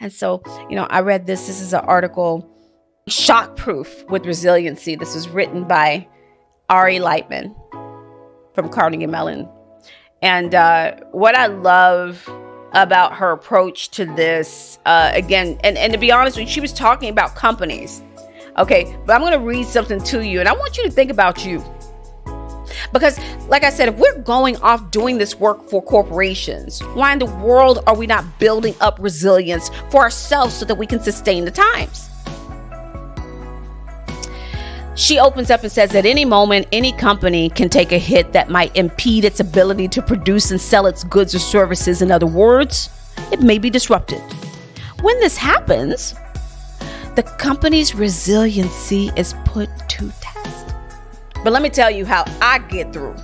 And so, I read this. This is an article, Shock Proof with Resiliency. This was written by Ari Lightman from Carnegie Mellon. And what I love about her approach to this, again, and to be honest with you, she was talking about companies. Okay, but I'm going to read something to you, and I want you to think about you. Because, like I said, if we're going off doing this work for corporations, why in the world are we not building up resilience for ourselves so that we can sustain the times? She opens up and says, at any moment, any company can take a hit that might impede its ability to produce and sell its goods or services. In other words, it may be disrupted. When this happens, the company's resiliency is put to test. But let me tell you how I get through.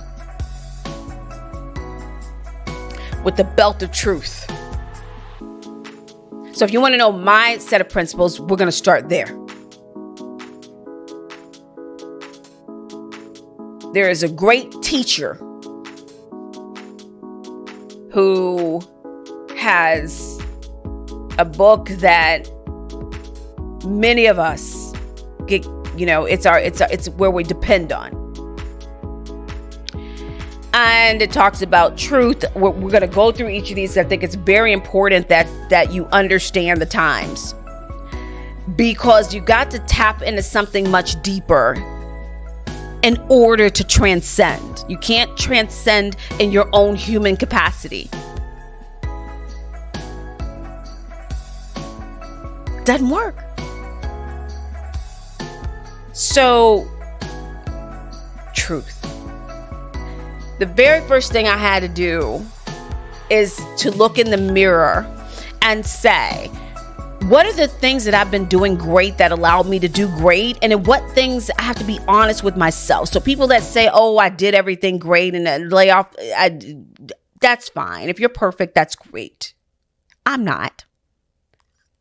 With the belt of truth. So if you want to know my set of principles, we're going to start there. There is a great teacher who has a book that many of us get, it's where we depend on. And it talks about truth. We're going to go through each of these. I think it's very important that you understand the times, because you got to tap into something much deeper in order to transcend. You can't transcend in your own human capacity. Doesn't work. So, truth. The very first thing I had to do is to look in the mirror and say, what are the things that I've been doing great that allowed me to do great? And in what things I have to be honest with myself. So people that say, oh, I did everything great and then lay off, that's fine. If you're perfect, that's great. I'm not.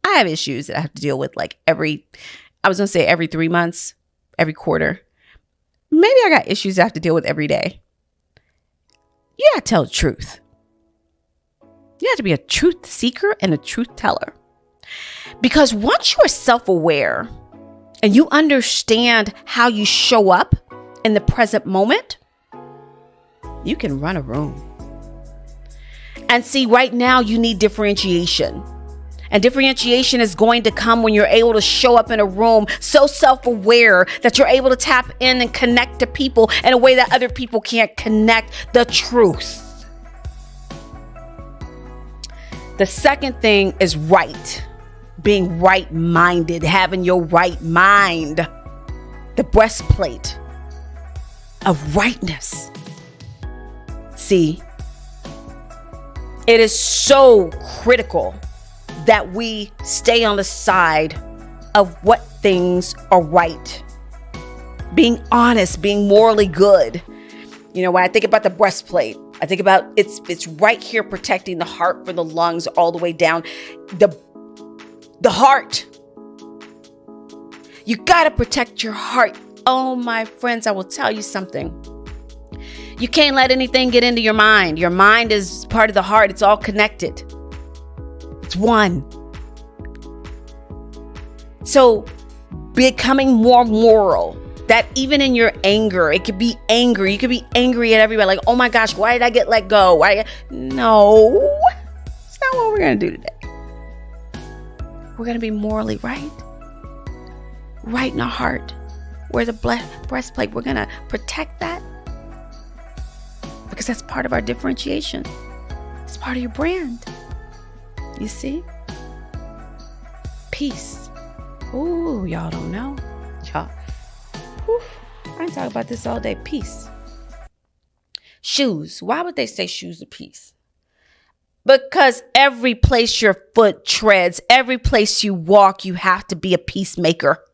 I have issues that I have to deal with every 3 months, every quarter. Maybe I got issues I have to deal with every day. You gotta tell the truth. You have to be a truth seeker and a truth teller. Because once you are self-aware and you understand how you show up in the present moment, you can run a room. And see, right now you need differentiation. And differentiation is going to come when you're able to show up in a room so self-aware that you're able to tap in and connect to people in a way that other people can't connect. The truth. The second thing is right. Being right-minded, having your right mind. The breastplate of rightness. See, it is so critical that we stay on the side of what things are right. Being honest, being morally good. When I think about the breastplate, I think about it's right here protecting the heart from the lungs all the way down. The heart. You got to protect your heart. Oh, my friends, I will tell you something. You can't let anything get into your mind. Your mind is part of the heart. It's all connected. It's one. So becoming more moral, that even in your anger, it could be angry. You could be angry at everybody. Like, oh my gosh, why did I get let go? No, it's not what we're going to do today. We're going to be morally right. Right in our heart. Wear the breastplate. We're going to protect that. Because that's part of our differentiation. It's part of your brand. You see? Peace. Ooh, y'all don't know. Y'all. Whew, I can talk about this all day. Peace. Shoes. Why would they say shoes are peace? Because every place your foot treads, every place you walk, you have to be a peacemaker.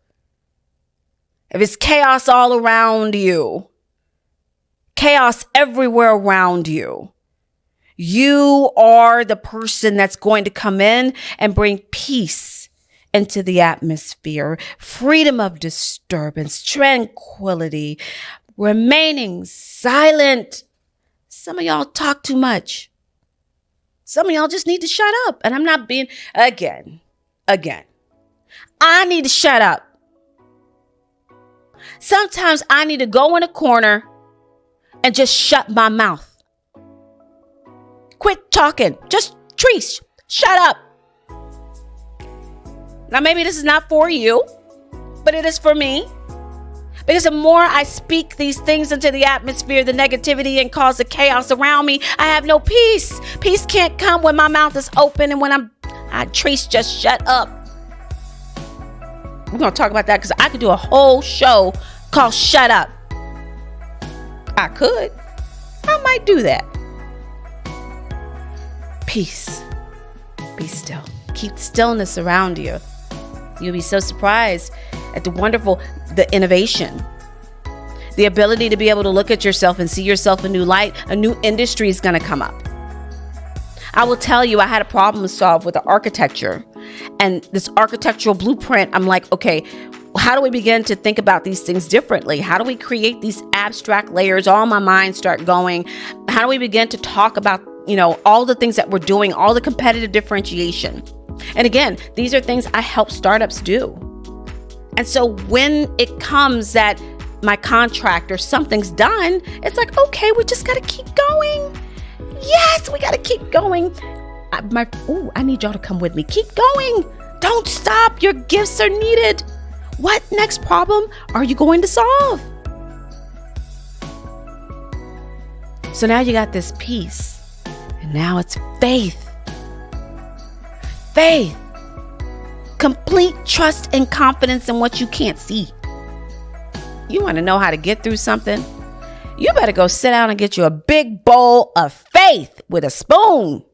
If it's chaos all around you, chaos everywhere around you, you are the person that's going to come in and bring peace into the atmosphere, freedom of disturbance, tranquility, remaining silent. Some of y'all talk too much. Some of y'all just need to shut up. And I'm not being, again, again. I need to shut up. Sometimes I need to go in a corner and just shut my mouth. Quit talking. Just Trice, shut up. Now, maybe this is not for you, but it is for me. Because the more I speak these things into the atmosphere, the negativity, and cause the chaos around me, I have no peace. Peace can't come when my mouth is open and when Trice, just shut up. We're going to talk about that because I could do a whole show called Shut Up. I could. I might do that. Peace. Be still. Keep stillness around you. You'll be so surprised at the innovation, the ability to be able to look at yourself and see yourself in a new light. A new industry is going to come up. I will tell you, I had a problem to solve with the architecture and this architectural blueprint. I'm like, okay, how do we begin to think about these things differently? How do we create these abstract layers? All my mind start going. How do we begin to talk about, all the things that we're doing, all the competitive differentiation? And again, these are things I help startups do. And so when it comes that my contract or something's done, it's like, okay, we just got to keep going. Yes, we got to keep going. I need y'all to come with me. Keep going. Don't stop. Your gifts are needed. What next problem are you going to solve? So now you got this peace. And now it's faith. Faith. Complete trust and confidence in what you can't see. You want to know how to get through something? You better go sit down and get you a big bowl of faith with a spoon.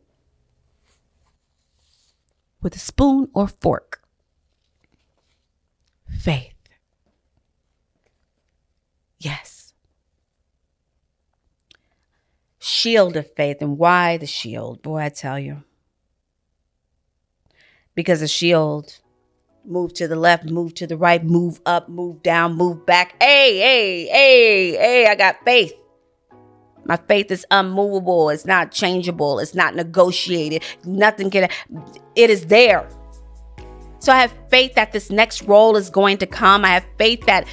With a spoon or fork. Faith. Yes. Shield of faith. And why the shield? Boy, I tell you. Because the shield, move to the left, move to the right, move up, move down, move back. Hey, I got faith. My faith is unmovable. It's not changeable. It's not negotiated. It is there. So I have faith that this next role is going to come. I have faith that,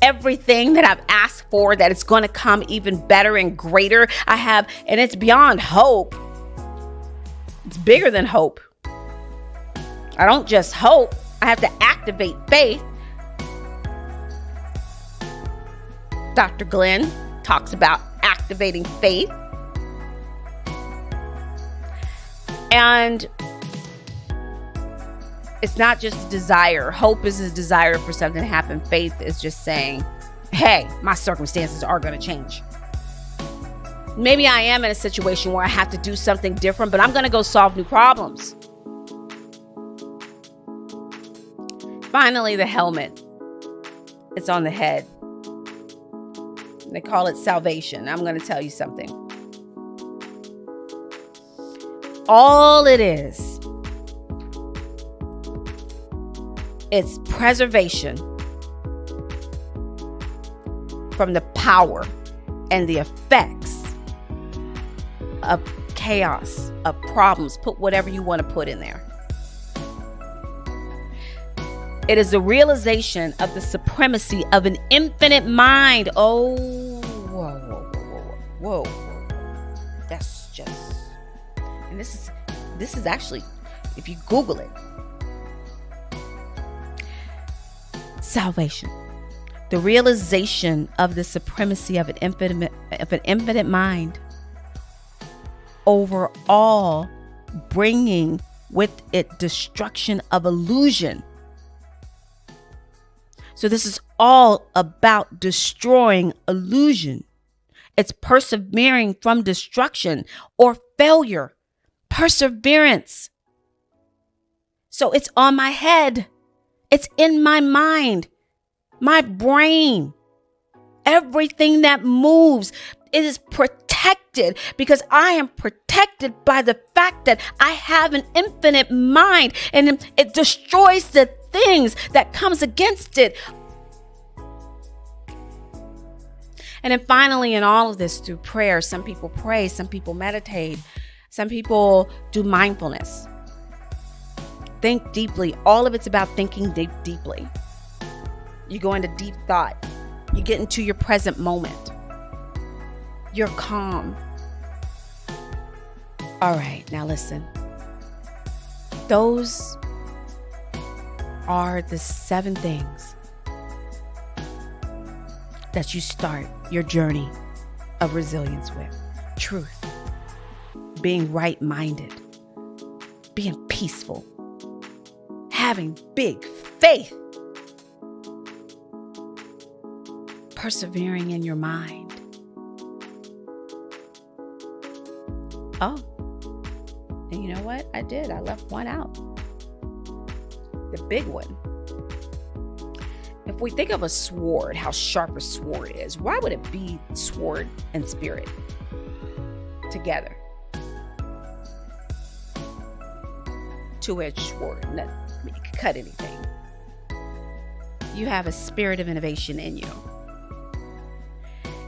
everything that I've asked for, that it's going to come even better and greater. And it's beyond hope. It's bigger than hope. I don't just hope. I have to activate faith. Dr. Glenn talks about activating faith. And it's not just a desire. Hope is a desire for something to happen. Faith is just saying, hey, my circumstances are going to change. Maybe I am in a situation where I have to do something different, but I'm going to go solve new problems. Finally, the helmet. It's on the head. They call it salvation. I'm going to tell you something. All it is, it's preservation from the power and the effects of chaos, of problems. Put whatever you want to put in there. It is the realization of the supremacy of an infinite mind. Oh, whoa. That's just, and this is actually, if you Google it, salvation, the realization of the supremacy of an infinite mind over all, bringing with it destruction of illusion. So this is all about destroying illusion. It's persevering from destruction or failure. Perseverance. So it's on my head. It's in my mind, my brain. Everything that moves, it is protected because I am protected by the fact that I have an infinite mind, and it destroys the things that comes against it. And then finally, in all of this, through prayer, some people pray, some people meditate, some people do mindfulness. Think deeply. All of it's about thinking deeply. You go into deep thought. You get into your present moment. You're calm. All right, now listen. Those are the 7 things that you start your journey of resilience with. Truth, being right-minded, being peaceful, having big faith, persevering in your mind. Oh, and you know what? I left one out. The big one. If we think of a sword, how sharp a sword is, why would it be sword and spirit together? Two-edged sword. You can cut anything. You have a spirit of innovation in you.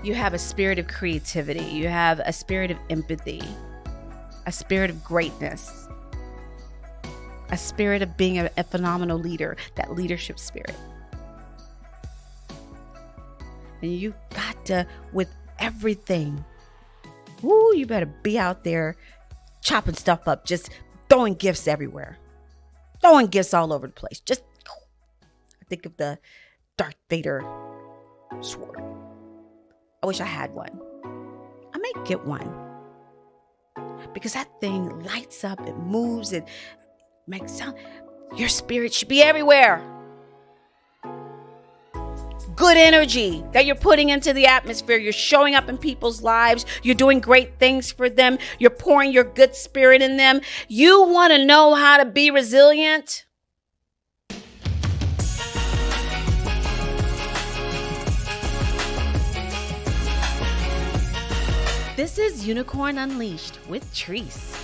You have a spirit of creativity. You have a spirit of empathy, a spirit of greatness, a spirit of being a phenomenal leader, that leadership spirit. And you got to, with everything, you better be out there chopping stuff up, just throwing gifts everywhere, throwing gifts all over the place. Just I think of the Darth Vader sword. I wish I had one. I may get one because that thing lights up, it moves, it makes sound. Your spirit should be everywhere. Good energy that you're putting into the atmosphere. You're showing up in people's lives. You're doing great things for them. You're pouring your good spirit in them. You want to know how to be resilient? This is Unicorn Unleashed with Trice.